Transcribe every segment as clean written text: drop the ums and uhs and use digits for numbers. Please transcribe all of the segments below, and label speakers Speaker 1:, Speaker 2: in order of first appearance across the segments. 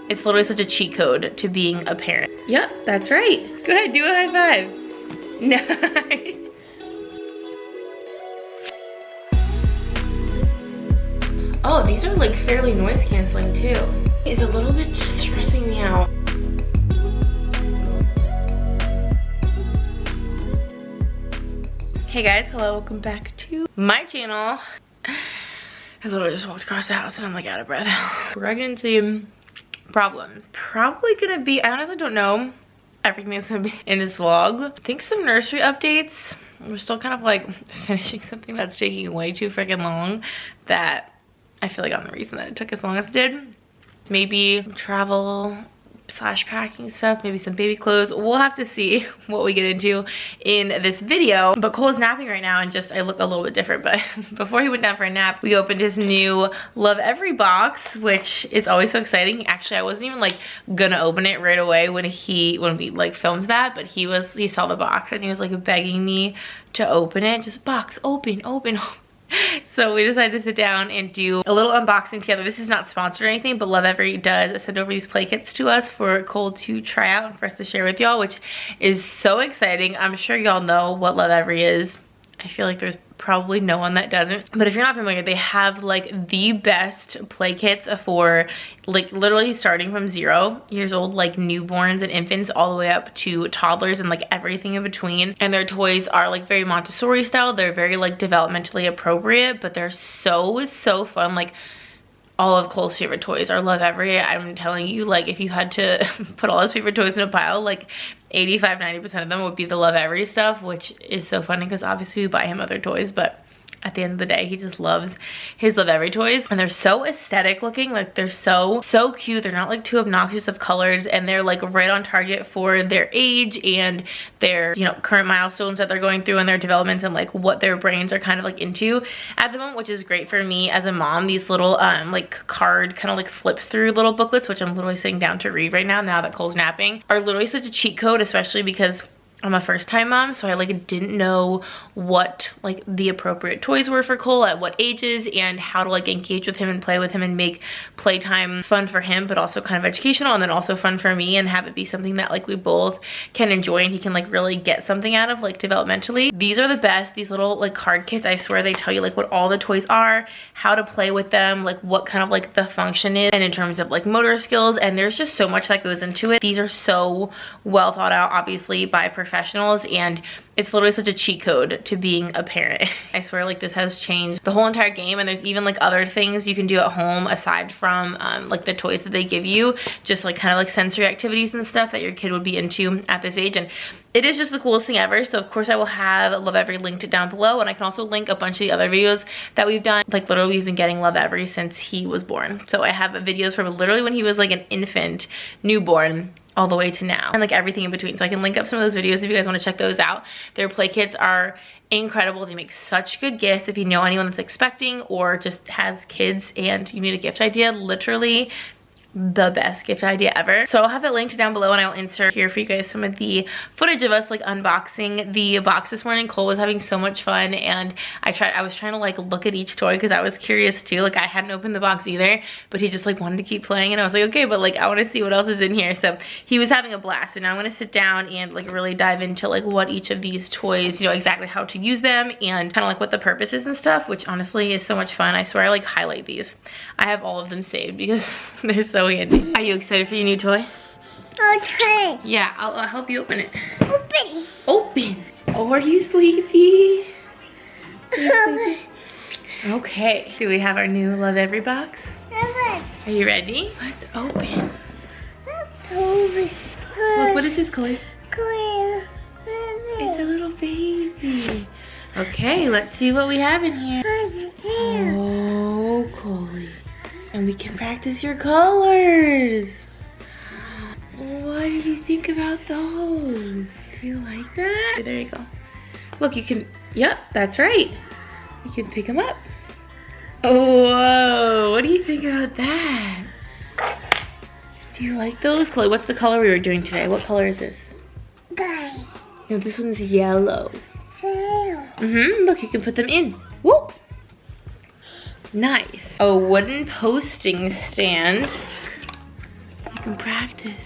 Speaker 1: It's literally such a cheat code to being a parent. Yep, that's right. Go ahead, do a high five. Nice. Oh, these are like fairly noise canceling too. It's a little bit stressing me out. Hey guys, hello, welcome back to my channel. I literally just walked across the house and I'm like out of breath. We're gonna see problems. Probably gonna be, I honestly don't know everything that's gonna be in this vlog. I think some nursery updates. We're still kind of like finishing something that's taking way too freaking long that I feel like I'm the reason that it took as long as it did. Maybe travel / packing stuff, maybe some baby clothes. We'll have to see what we get into in this video. But Cole's napping right now and just I look a little bit different. But before he went down for a nap, we opened his new Love Every box, which is always so exciting. Actually, I wasn't even like gonna open it right away when we like filmed that, but he saw the box and he was like begging me to open it. Just box, open. So we decided to sit down and do a little unboxing together. This is not sponsored or anything, but Love Every does send over these play kits to us for Cole to try out and for us to share with y'all, which is so exciting. I'm sure y'all know what Love Every is. I feel like there's probably no one that doesn't. But if you're not familiar, they have like the best play kits for like literally starting from 0 years old, like newborns and infants, all the way up to toddlers and like everything in between. And their toys are like very Montessori style. They're very like developmentally appropriate, but they're so fun. Like all of Cole's favorite toys are Love Every. I'm telling you, like if you had to put all his favorite toys in a pile, like 85–90% of them would be the Love Every stuff, which is so funny because obviously we buy him other toys, but at the end of the day, he just loves his Love Every toys. And they're so aesthetic looking, like they're so cute. They're not like too obnoxious of colors, and they're like right on target for their age and their, you know, current milestones that they're going through in their developments and like what their brains are kind of like into at the moment, which is great for me as a mom. These little like card kind of like flip through little booklets, which I'm literally sitting down to read right now that Cole's napping, are literally such a cheat code, especially because I'm a first time mom, so I like didn't know what like the appropriate toys were for Cole at what ages and how to like engage with him and play with him and make playtime fun for him, but also kind of educational and then also fun for me, and have it be something that like we both can enjoy and he can like really get something out of like developmentally. These are the best, these little like card kits. I swear they tell you like what all the toys are, how to play with them, like what kind of like the function is, and in terms of like motor skills, and there's just so much that goes into it. These are so well thought out, obviously by professionals, and it's literally such a cheat code to being a parent. I swear like this has changed the whole entire game, and there's even like other things you can do at home aside from like the toys that they give you, just like kind of like sensory activities and stuff that your kid would be into at this age. And it is just the coolest thing ever. So of course I will have Love Every linked down below, and I can also link a bunch of the other videos that we've done. Like literally we've been getting Love Every since he was born. So I have videos from literally when he was like an infant, newborn, all the way to now, and like everything in between. So I can link up some of those videos if you guys want to check those out. Their play kits are incredible. They make such good gifts if you know anyone that's expecting or just has kids and you need a gift idea. Literally the best gift idea ever. So I'll have it linked down below, and I'll insert here for you guys some of the footage of us like unboxing the box this morning. Cole was having so much fun, and I was trying to like look at each toy because I was curious too. Like I hadn't opened the box either, but he just like wanted to keep playing, and I was like, okay, but like I want to see what else is in here. So he was having a blast. So now I'm going to sit down and like really dive into like what each of these toys, you know, exactly how to use them and kind of like what the purpose is and stuff, which honestly is so much fun. I swear I like highlight these. I have all of them saved because they're so handy. Are you excited for your new toy?
Speaker 2: Okay.
Speaker 1: Yeah, I'll help you open it.
Speaker 2: Open.
Speaker 1: Open. Oh, are you sleepy? Okay. Do we have our new Love Every box? Are you ready? Let's open. Look, what is this, Chloe? It's a little baby. Okay, let's see what we have in here. Oh, Chloe. And we can practice your colors. What do you think about those? Do you like that? There you go. Look, you can, yep, that's right. You can pick them up. Whoa, what do you think about that? Do you like those? Chloe, what's the color we were doing today? What color is this?
Speaker 2: Guy.
Speaker 1: No, this one's yellow.
Speaker 2: Sail.
Speaker 1: Look, you can put them in. Whoop. Nice. A wooden posting stand. You can practice.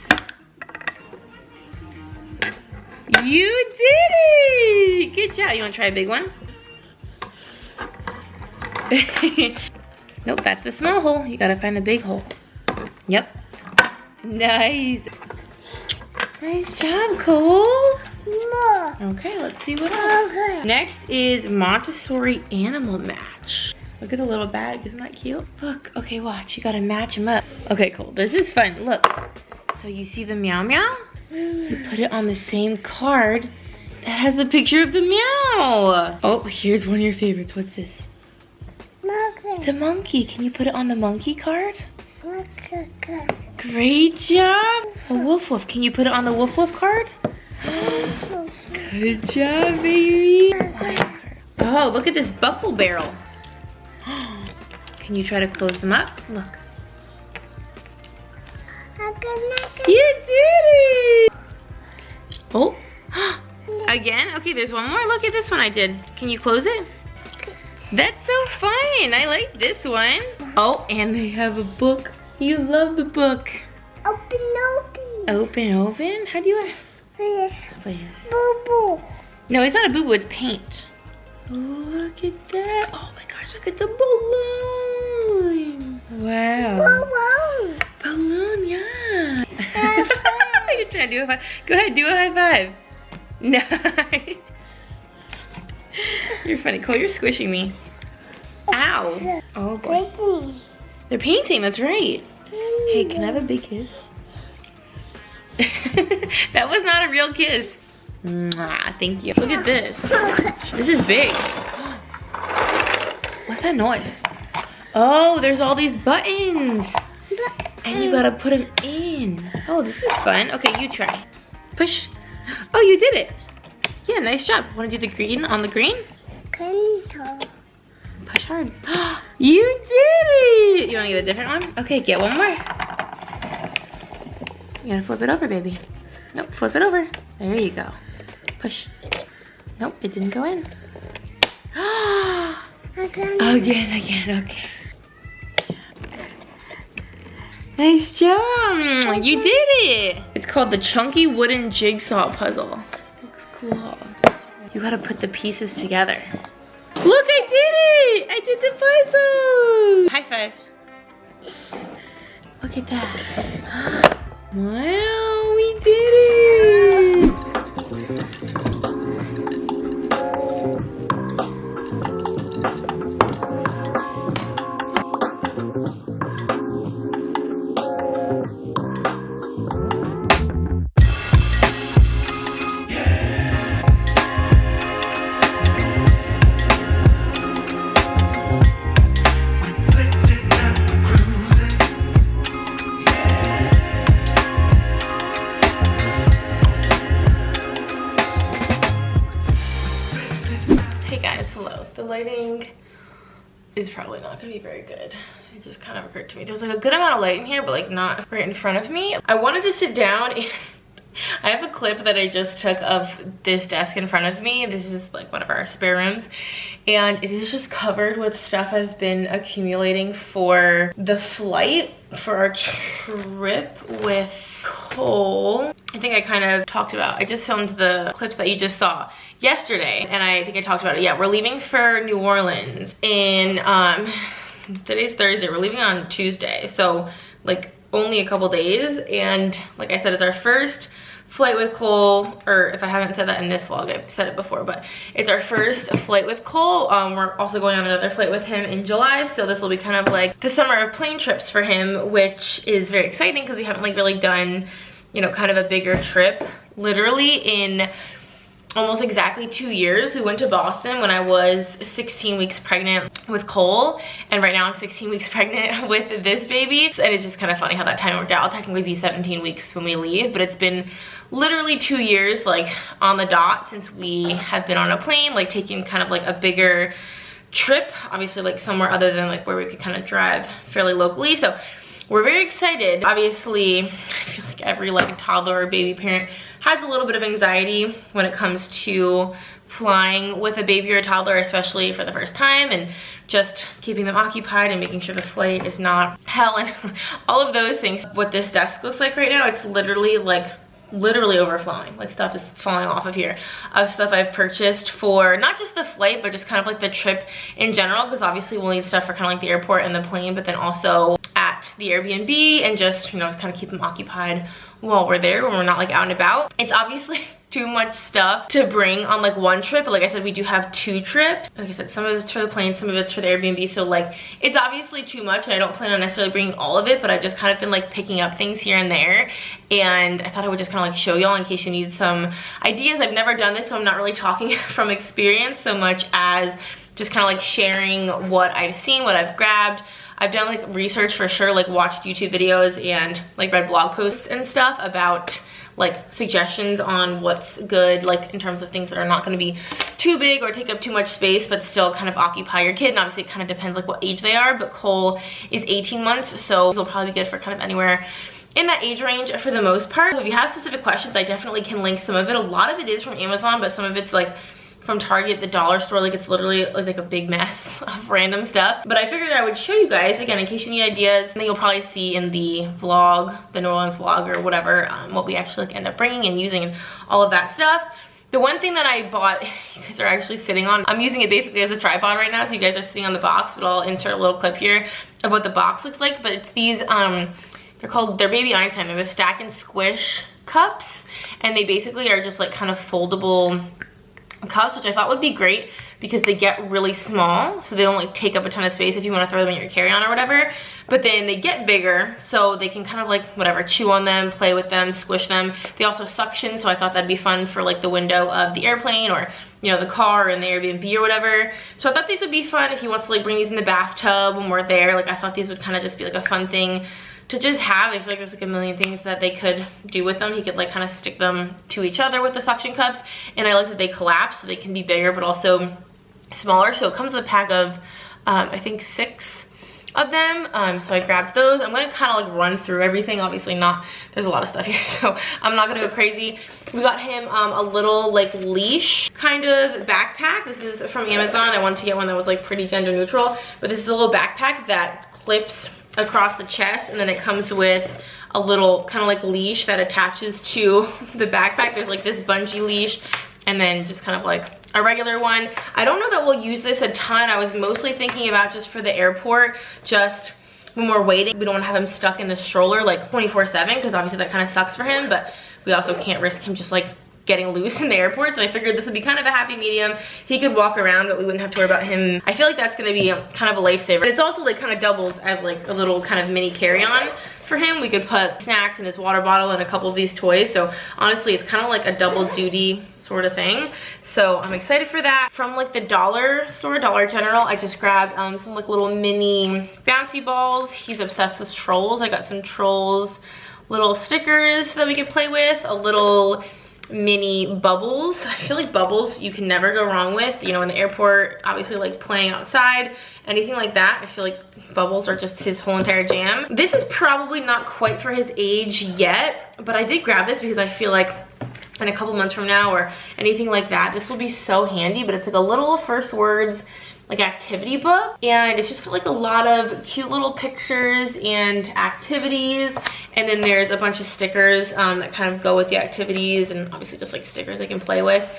Speaker 1: You did it! Good job. You want to try a big one? Nope, that's the small hole. You gotta find the big hole. Yep. Nice. Nice job, Cole.
Speaker 2: More.
Speaker 1: Okay, let's see what else.
Speaker 2: Okay.
Speaker 1: Next is Montessori animal match. Look at the little bag, isn't that cute? Look, okay, watch, you gotta match them up. Okay, cool, this is fun, look. So you see the meow meow? You put it on the same card that has the picture of the meow. Oh, here's one of your favorites, what's this?
Speaker 2: Monkey.
Speaker 1: It's a monkey, can you put it on the monkey card?
Speaker 2: Monkey.
Speaker 1: Great job. A woof woof, can you put it on the woof woof card? Good job, baby. Oh, look at this buckle barrel. Can you try to close them up? Look. You did it! Oh. Again? Okay, there's one more. Look at this one I did. Can you close it? That's so fun. I like this one. Oh, and they have a book. You love the book.
Speaker 2: Open.
Speaker 1: Open? How do you ask? Please.
Speaker 2: Boo boo.
Speaker 1: No, it's not a boo-boo, it's paint. Look at that. Oh my gosh, look at the balloon. Wow.
Speaker 2: Balloon.
Speaker 1: Balloon, yeah. You're trying to do a high five. Go ahead, do a high five. Nice. You're funny. Cole, you're squishing me. Ow. Oh boy. They're painting, that's right. Hey, can I have a big kiss? That was not a real kiss. Mwah, thank you. Look at this. This is big. What's that noise? Oh, there's all these buttons. And you gotta put them in. Oh, this is fun. Okay, you try. Push. Oh, you did it. Yeah, nice job. Wanna do the green on the green? Push hard. You did it! You wanna get a different one? Okay, get one more. You gotta flip it over, baby. Nope, flip it over. There you go. Push. Nope, it didn't go in. Again, okay. Nice job! You did it! It's called the Chunky Wooden Jigsaw Puzzle. Looks cool. You gotta put the pieces together. Look, I did it! I did the puzzle! High five. Look at that. Wow, we did it! The lighting is probably not gonna be very good. It just kind of occurred to me. There's like a good amount of light in here, but like not right in front of me. I wanted to sit down and I have a clip that I just took of this desk in front of me. This is like one of our spare rooms. And it is just covered with stuff I've been accumulating for the flight, for our trip with Cole. I think I kind of talked about, I just filmed the clips that you just saw yesterday, and I think I talked about it. Yeah, we're leaving for New Orleans in, today's Thursday, we're leaving on Tuesday. So like only a couple days, and like I said, it's our first flight with Cole, or if I haven't said that in this vlog, I've said it before, but it's our first flight with Cole. We're also going on another flight with him in July, so this will be kind of like the summer of plane trips for him, which is very exciting because we haven't like really done, you know, kind of a bigger trip. Literally in almost exactly 2 years. We went to Boston when I was 16 weeks pregnant with Cole, and right now I'm 16 weeks pregnant with this baby. And it's just kind of funny how that time worked out. I'll technically be 17 weeks when we leave, but it's been literally 2 years like on the dot since we have been on a plane, like taking kind of like a bigger trip, obviously like somewhere other than like where we could kind of drive fairly locally. So we're very excited. Obviously, I feel like every like toddler or baby parent has a little bit of anxiety when it comes to flying with a baby or a toddler, especially for the first time. And just keeping them occupied and making sure the flight is not hell and all of those things. What this desk looks like right now, it's literally overflowing. Like stuff is falling off of here of stuff I've purchased for not just the flight but just kind of like the trip in general, because obviously we'll need stuff for kind of like the airport and the plane, but then also at the Airbnb, and just, you know, kind of keep them occupied while we're there when we're not like out and about. It's obviously too much stuff to bring on like one trip, but like I said, we do have 2 trips. Like I said, some of it's for the plane, some of it's for the Airbnb, so like it's obviously too much and I don't plan on necessarily bringing all of it, but I've just kind of been like picking up things here and there, and I thought I would just kind of like show y'all in case you need some ideas. I've never done this, so I'm not really talking from experience so much as just kind of like sharing what I've seen, what I've grabbed. I've done like research for sure, like watched YouTube videos and like read blog posts and stuff about like suggestions on what's good, like in terms of things that are not going to be too big or take up too much space but still kind of occupy your kid. And obviously it kind of depends like what age they are, but Cole is 18 months, so it'll probably be good for kind of anywhere in that age range for the most part. So if you have specific questions, I definitely can link some of it. A lot of it is from Amazon, but some of it's like from Target, the dollar store. Like it's literally like a big mess of random stuff, but I figured I would show you guys again in case you need ideas, and then you'll probably see in the vlog, the New Orleans vlog or whatever, what we actually like end up bringing and using and all of that stuff. The one thing that I bought, you guys are actually sitting on, I'm using it basically as a tripod right now, so you guys are sitting on the box, but I'll insert a little clip here of what the box looks like. But it's these they're Baby Einstein. They're the stack and squish cups, and they basically are just like kind of foldable cups, which I thought would be great because they get really small, so they don't like take up a ton of space if you want to throw them in your carry-on or whatever, but then they get bigger so they can kind of like whatever, chew on them, play with them, squish them. They also suction, so I thought that'd be fun for like the window of the airplane or, you know, the car and the Airbnb or whatever. So I thought these would be fun if he wants to like bring these in the bathtub when we're there. Like I thought these would kind of just be like a fun thing to just have. I feel like there's like a million things that they could do with them. He could like kind of stick them to each other with the suction cups, and I like that they collapse so they can be bigger but also smaller. So it comes with a pack of I think 6 of them, so I grabbed those. I'm gonna kind of like run through everything. Obviously not, there's a lot of stuff here, so I'm not gonna go crazy. We got him a little like leash kind of backpack. This is from Amazon. I wanted to get one that was like pretty gender neutral, but this is a little backpack that clips across the chest, and then it comes with a little kind of like leash that attaches to the backpack. There's like this bungee leash and then just kind of like a regular one. I don't know that we'll use this a ton. I was mostly thinking about just for the airport, just when we're waiting. We don't want to have him stuck in the stroller like 24/7 because obviously that kind of sucks for him, but we also can't risk him just like getting loose in the airport. So I figured this would be kind of a happy medium. He could walk around, but we wouldn't have to worry about him. I feel like that's gonna be kind of a lifesaver. It's also like kind of doubles as like a little kind of mini carry-on for him. We could put snacks in his water bottle and a couple of these toys. So honestly, it's kind of like a double duty sort of thing. So I'm excited for that. From like the dollar store, Dollar General, I just grabbed some like little mini bouncy balls. He's obsessed with trolls. I got some trolls little stickers that we could play with, a little mini bubbles. I feel like bubbles you can never go wrong with, you know, in the airport, obviously like playing outside, anything like that. I feel like bubbles are just his whole entire jam. This is probably not quite for his age yet, but I did grab this because I feel like in a couple months from now or anything like that, this will be so handy. But it's like a little first words like activity book, and it's just got like a lot of cute little pictures and activities, and then there's a bunch of stickers that kind of go with the activities, and obviously just like stickers they can play with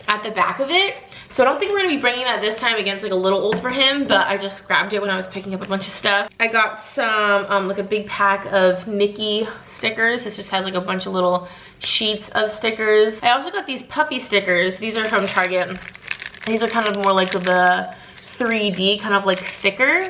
Speaker 1: at the back of it. So I don't think we're gonna be bringing that this time. Again, it's like a little old for him, but I just grabbed it when I was picking up a bunch of stuff. I got some like a big pack of Mickey stickers. This just has like a bunch of little sheets of stickers. I also got these puffy stickers. These are from Target. These are kind of more like the 3D, kind of like thicker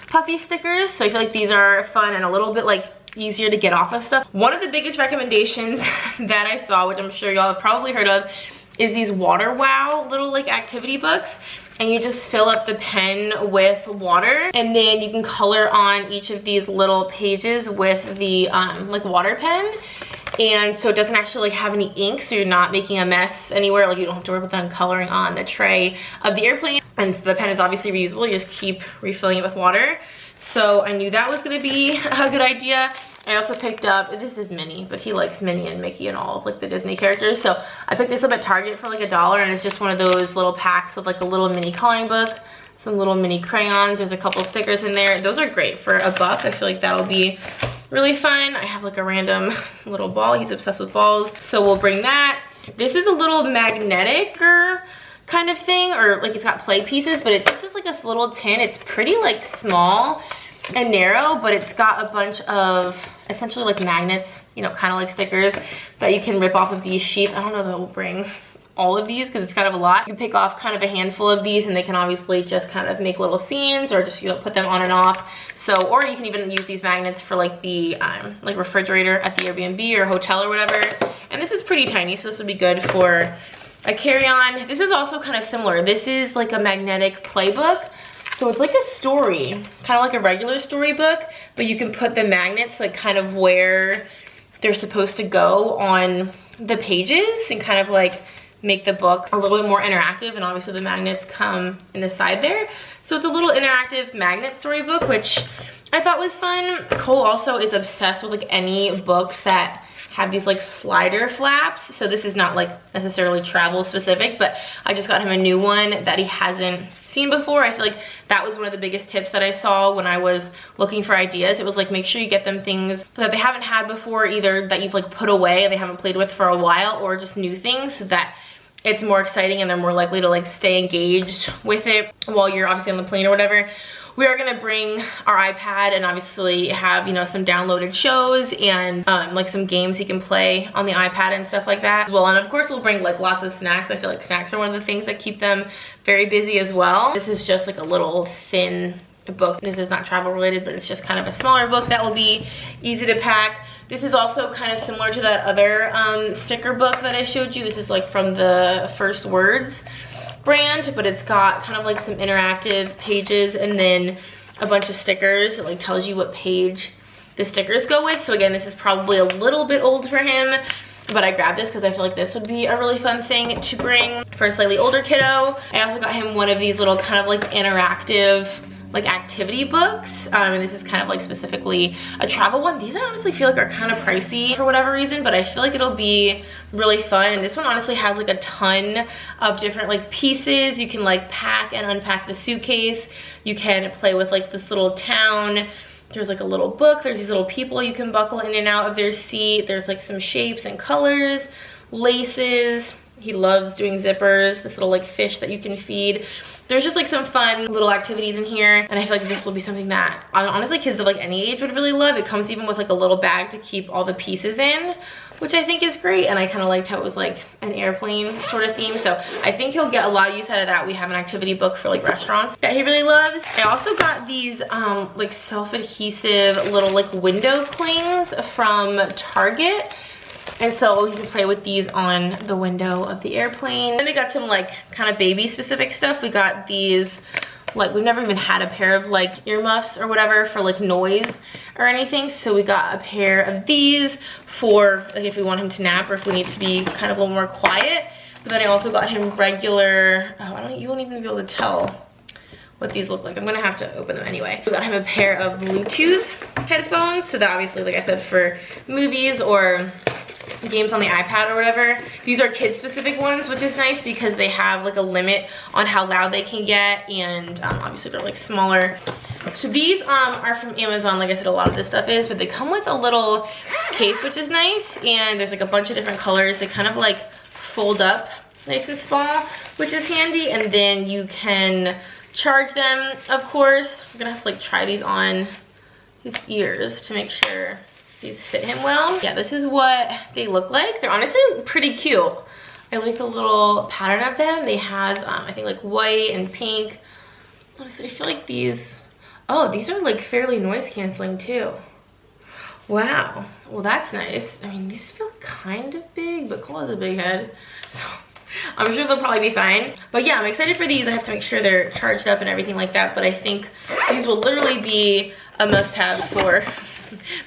Speaker 1: puffy stickers. So I feel like these are fun and a little bit like easier to get off of stuff. One of the biggest recommendations that I saw, which I'm sure y'all have probably heard of, is these Water Wow little like activity books. And you just fill up the pen with water, and then you can color on each of these little pages with the like water pen. And so it doesn't actually like have any ink, so you're not making a mess anywhere. Like you don't have to worry about them coloring on the tray of the airplane. And the pen is obviously reusable. You just keep refilling it with water. So I knew that was gonna be a good idea. I also picked up, this is Minnie, but he likes Minnie and Mickey and all of like the Disney characters. So I picked this up at Target for like $1, and it's just one of those little packs with like a little mini coloring book, some little mini crayons. There's a couple stickers in there. Those are great for $1. I feel like that'll be really fun. I have like a random little ball. He's obsessed with balls, so we'll bring that. This is a little magnetic kind of thing, or like it's got play pieces, but it just is like this little tin. It's pretty like small and narrow, but it's got a bunch of essentially like magnets, you know, kind of like stickers that you can rip off of these sheets. I don't know that we'll bring all of these because it's kind of a lot. You can pick off kind of a handful of these and they can obviously just kind of make little scenes or just, you know, put them on and off. So, or you can even use these magnets for like the like refrigerator at the Airbnb or hotel or whatever. And this is pretty tiny, so this would be good for a carry-on. This is also kind of similar. This is like a magnetic playbook. So it's like a story, kind of like a regular storybook, but you can put the magnets like kind of where they're supposed to go on the pages and kind of like make the book a little bit more interactive. And obviously the magnets come in the side there. So it's a little interactive magnet storybook, which I thought was fun. Cole also is obsessed with like any books that have these like slider flaps. So this is not like necessarily travel specific, but I just got him a new one that he hasn't seen before. I feel like that was one of the biggest tips that I saw when I was looking for ideas. It was like, make sure you get them things that they haven't had before, either that you've like put away, they haven't played with for a while, or just new things so that it's more exciting and they're more likely to like stay engaged with it while you're obviously on the plane or whatever. We are gonna bring our iPad and obviously have, you know, some downloaded shows and like some games he can play on the iPad and stuff like that as well. And of course we'll bring like lots of snacks. I feel like snacks are one of the things that keep them very busy as well. This is just like a little thin book. This is not travel related, but it's just kind of a smaller book that will be easy to pack. This is also kind of similar to that other sticker book that I showed you. This is like from the First Words brand, but it's got kind of like some interactive pages and then a bunch of stickers. It like tells you what page the stickers go with. So again, this is probably a little bit old for him, but I grabbed this because I feel like this would be a really fun thing to bring for a slightly older kiddo. I also got him one of these little kind of like interactive like activity books, and this is kind of like specifically a travel one. These I honestly feel like are kind of pricey for whatever reason, but I feel like it'll be really fun. And this one honestly has like a ton of different like pieces. You can like pack and unpack the suitcase. You can play with like this little town. There's like a little book. There's these little people you can buckle in and out of their seat. There's like some shapes and colors, laces. He loves doing zippers, this little like fish that you can feed. There's just like some fun little activities in here, and I feel like this will be something that honestly kids of like any age would really love. It comes even with like a little bag to keep all the pieces in, which I think is great. And I kind of liked how it was like an airplane sort of theme, so I think he'll get a lot of use out of that. We have an activity book for like restaurants that he really loves. I also got these like self-adhesive little like window clings from Target. And so you can play with these on the window of the airplane. Then we got some like kind of baby specific stuff. We got these, like we've never even had a pair of like earmuffs or whatever for like noise or anything. So we got a pair of these for like if we want him to nap or if we need to be kind of a little more quiet. But then I also got him regular, you won't even be able to tell what these look like. I'm gonna have to open them anyway. We got him a pair of Bluetooth headphones. So that obviously, like I said, for movies or games on the iPad or whatever. These are kid specific ones, which is nice because they have like a limit on how loud they can get, and obviously they're like smaller. So these are from Amazon, like I said, a lot of this stuff is, but they come with a little case, which is nice, and there's like a bunch of different colors. They kind of like fold up nice and small, which is handy, and then you can charge them, of course. I'm gonna have to like try these on his ears to make sure these fit him well. Yeah, this is what they look like. They're honestly pretty cute. I like the little pattern of them. They have, I think like white and pink. Honestly, I feel like these, oh, these are like fairly noise canceling too. Wow, well that's nice. I mean, these feel kind of big, but Cole has a big head, so I'm sure they'll probably be fine. But yeah, I'm excited for these. I have to make sure they're charged up and everything like that, but I think these will literally be a must-have for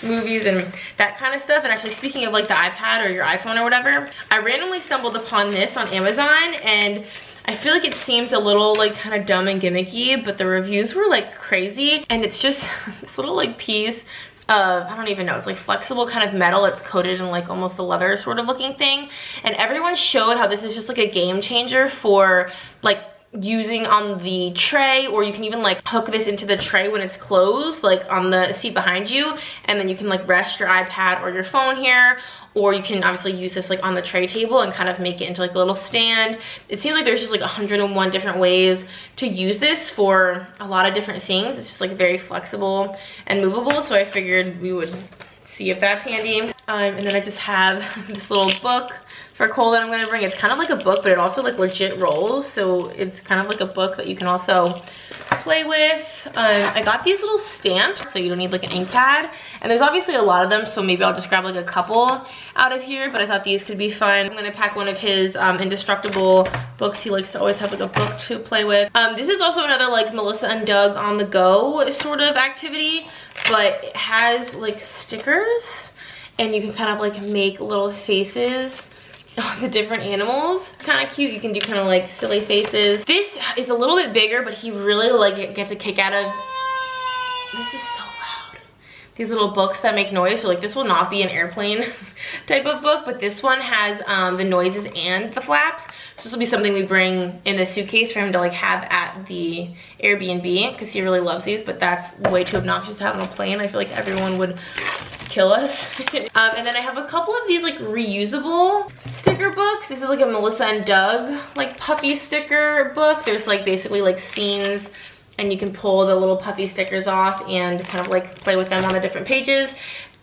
Speaker 1: movies and that kind of stuff. And actually, speaking of like the iPad or your iPhone or whatever, I randomly stumbled upon this on Amazon, and I feel like it seems a little like kind of dumb and gimmicky, but the reviews were like crazy. And it's just this little like piece of, I don't even know, it's like flexible kind of metal. It's coated in like almost a leather sort of looking thing, and everyone showed how this is just like a game changer for like using on the tray, or you can even like hook this into the tray when it's closed, like on the seat behind you, and then you can like rest your iPad or your phone here, or you can obviously use this like on the tray table and kind of make it into like a little stand. It seems like there's just like 101 different ways to use this for a lot of different things. It's just like very flexible and movable, so I figured we would see if that's handy. And then I just have this little book for Cole that I'm gonna bring. It's kind of like a book, but it also like legit rolls, so it's kind of like a book that you can also play with. I got these little stamps, so you don't need like an ink pad, and there's obviously a lot of them, so maybe I'll just grab like a couple out of here, but I thought these could be fun. I'm gonna pack one of his indestructible books. He likes to always have like a book to play with. This is also another like Melissa and Doug on the go sort of activity, but it has like stickers, and you can kind of like make little faces on the different animals. Kind of cute. You can do kind of like silly faces. This is a little bit bigger, but he really like gets a kick out of, this is so loud, these little books that make noise. So like this will not be an airplane type of book, but this one has the noises and the flaps. So this will be something we bring in the suitcase for him to like have at the Airbnb, because he really loves these, but that's way too obnoxious to have on a plane. I feel like everyone would kill us. And then I have a couple of these like reusable sticker books. This is like a Melissa and Doug like puffy sticker book. There's like basically like scenes, and you can pull the little puffy stickers off and kind of like play with them on the different pages.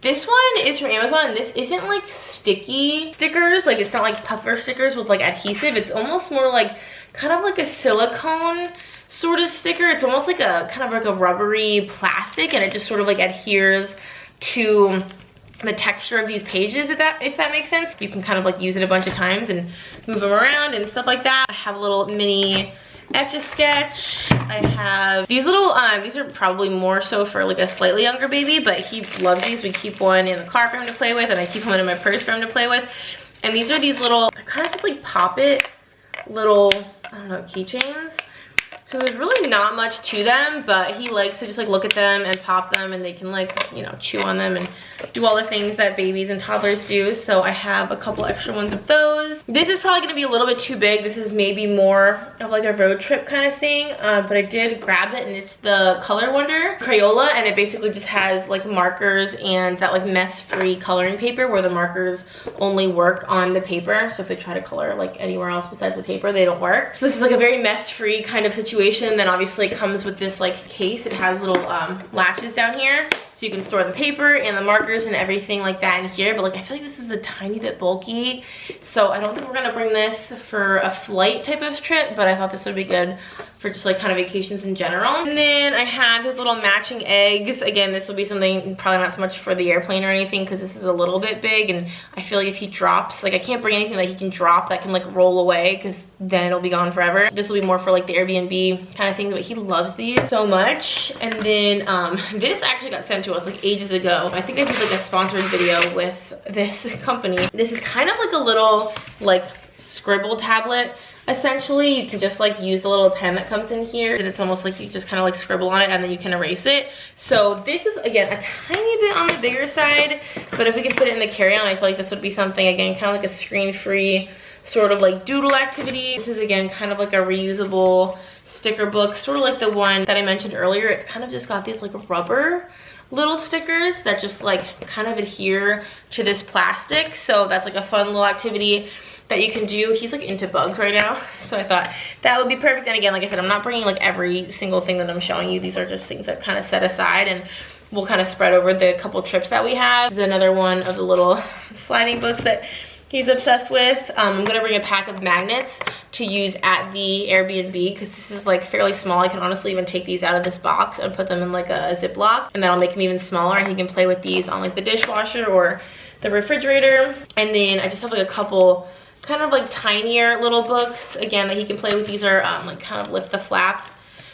Speaker 1: This one is from Amazon, and this isn't like sticky stickers. Like it's not like puffer stickers with like adhesive. It's almost more like kind of like a silicone sort of sticker. It's almost like a kind of like a rubbery plastic, and it just sort of like adheres to the texture of these pages, if that makes sense. You can kind of like use it a bunch of times and move them around and stuff like that. I have a little mini Etch-a-Sketch. I have these little, these are probably more so for like a slightly younger baby, but he loves these. We keep one in the car for him to play with, and I keep one in my purse for him to play with. And these are these little, kind of just like pop it little, I don't know, keychains. So there's really not much to them, but he likes to just like look at them and pop them, and they can like, you know, chew on them and do all the things that babies and toddlers do. So I have a couple extra ones of those. This is probably gonna be a little bit too big. This is maybe more of like a road trip kind of thing, but I did grab it, and it's the Color Wonder Crayola, and it basically just has like markers and that like mess-free coloring paper where the markers only work on the paper. So if they try to color like anywhere else besides the paper, they don't work. So this is like a very mess-free kind of situation. Then obviously it comes with this like case. It has little latches down here, so you can store the paper and the markers and everything like that in here. But like I feel like this is a tiny bit bulky, so I don't think we're gonna bring this for a flight type of trip, but I thought this would be good for just like kind of vacations in general. And then I have his little matching eggs. Again, this will be something probably not so much for the airplane or anything, because this is a little bit big, and I feel like if he drops, like I can't bring anything that he can drop that can like roll away, because then it'll be gone forever. This will be more for like the Airbnb kind of thing, but he loves these so much. And then this actually got sent to us like ages ago. I think I did like a sponsored video with this company. This is kind of like a little like scribble tablet. Essentially, you can just like use the little pen that comes in here, and it's almost like you just kind of like scribble on it and then you can erase it. So this is, again, a tiny bit on the bigger side, but if we could fit it in the carry-on, I feel like this would be something, again, kind of like a screen-free sort of like doodle activity. This is, again, kind of like a reusable sticker book, sort of like the one that I mentioned earlier. It's kind of just got these like rubber little stickers that just like kind of adhere to this plastic. So that's like a fun little activity that you can do. He's like into bugs right now, so I thought that would be perfect. And again, like I said, I'm not bringing like every single thing that I'm showing you. These are just things that kind of set aside, and we'll kind of spread over the couple trips that we have. This is another one of the little sliding books that he's obsessed with. I'm gonna bring a pack of magnets to use at the Airbnb, because this is like fairly small. I can honestly even take these out of this box and put them in like a Ziploc, and that'll make them even smaller, and he can play with these on like the dishwasher or the refrigerator. And then I just have like a couple kind of like tinier little books, again, that he can play with. These are like kind of lift the flap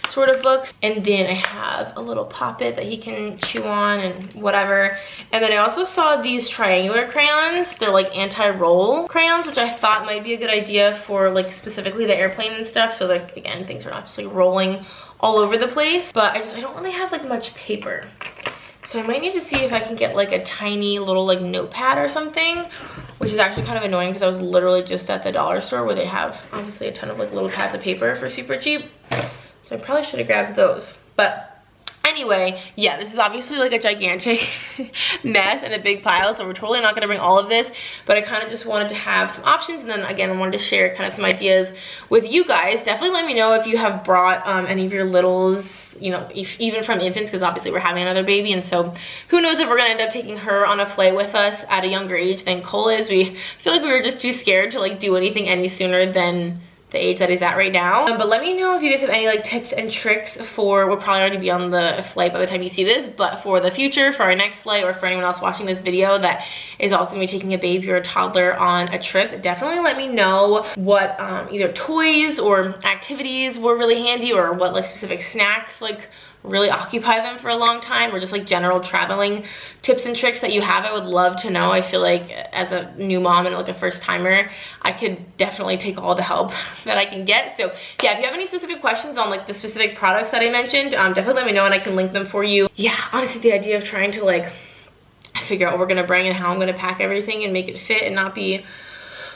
Speaker 1: sort of books. And then I have a little Pop-It that he can chew on and whatever. And then I also saw these triangular crayons. They're like anti-roll crayons, which I thought might be a good idea for like specifically the airplane and stuff, so like again, things are not just like rolling all over the place. But I don't really have like much paper, so I might need to see if I can get like a tiny little like notepad or something. which is actually kind of annoying because I was literally just at the dollar store where they have obviously a ton of like little pads of paper for super cheap. So I probably should have grabbed those. But anyway, yeah, this is obviously like a gigantic mess and a big pile, so we're totally not gonna bring all of this, but I kind of just wanted to have some options, and then again, I wanted to share kind of some ideas with you guys. Definitely let me know if you have brought any of your littles, you know, even from infants, because obviously we're having another baby, and so who knows if we're gonna end up taking her on a flight with us at a younger age than Cole is. We feel like we were just too scared to like do anything any sooner than the age that he's at right now. But let me know if you guys have any like tips and tricks for, we'll probably already be on the flight by the time you see this, but for the future, for our next flight, or for anyone else watching this video that is also gonna be taking a baby or a toddler on a trip, definitely let me know what either toys or activities were really handy, or what like specific snacks like really occupy them for a long time, or just like general traveling tips and tricks that you have. I would love to know. I feel like as a new mom and like a first timer, I could definitely take all the help that I can get. So yeah, if you have any specific questions on like the specific products that I mentioned, definitely let me know and I can link them for you. Yeah, honestly, the idea of trying to like figure out what we're gonna bring and how I'm gonna pack everything and make it fit and not be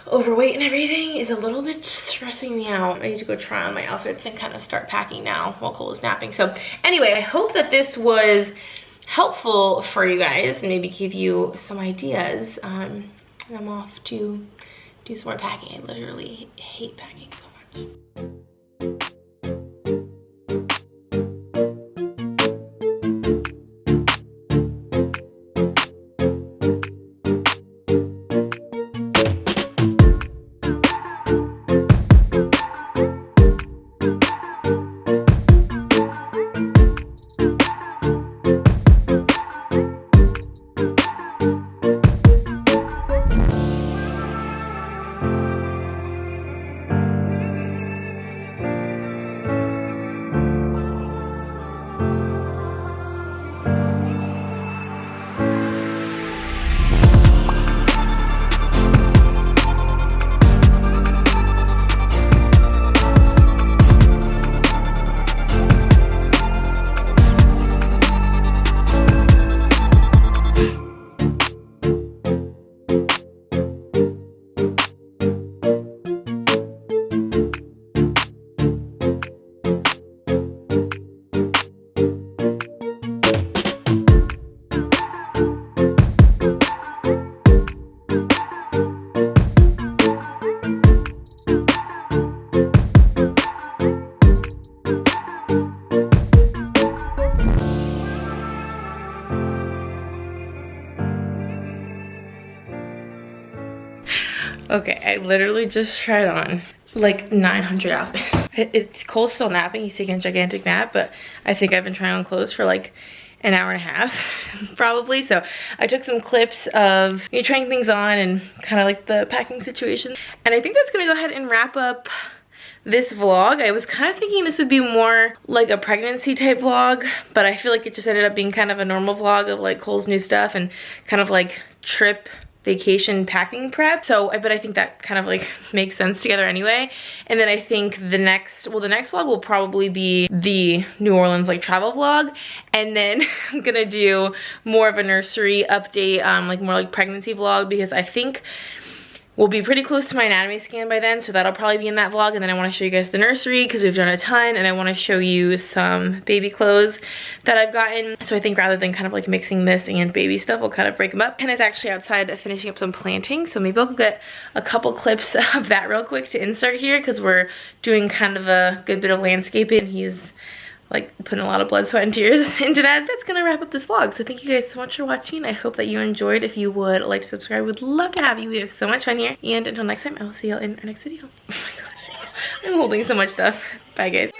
Speaker 1: overweight and everything is a little bit stressing me out. I need to go try on my outfits and kind of start packing now while Cole is napping. So anyway, I hope that this was helpful for you guys and maybe give you some ideas. I'm off to do some more packing. I literally hate packing so much. Okay, I literally just tried on like 900 outfits. It's Cole's still napping, he's taking a gigantic nap, but I think I've been trying on clothes for like an hour and a half probably. So I took some clips of me trying things on and kind of like the packing situation. And I think that's gonna go ahead and wrap up this vlog. I was kind of thinking this would be more like a pregnancy type vlog, but I feel like it just ended up being kind of a normal vlog of like Cole's new stuff and kind of like trip vacation packing prep. So but I think that kind of like makes sense together anyway. And then I think the next vlog will probably be the New Orleans like travel vlog, and then I'm gonna do more of a nursery update, like more like pregnancy vlog, because I think we'll be pretty close to my anatomy scan by then, so that'll probably be in that vlog. And then I want to show you guys the nursery because we've done a ton, and I want to show you some baby clothes that I've gotten. So I think rather than kind of like mixing this and baby stuff, we'll kind of break them up. Ken is actually outside finishing up some planting, so maybe I'll get a couple clips of that real quick to insert here because we're doing kind of a good bit of landscaping. He's like putting a lot of blood, sweat, and tears into that. That's gonna wrap up this vlog. So thank you guys so much for watching. I hope that you enjoyed. If you would like to subscribe, would love to have you. We have so much fun here. And until next time, I will see y'all in our next video. Oh my gosh, I'm holding so much stuff. Bye guys.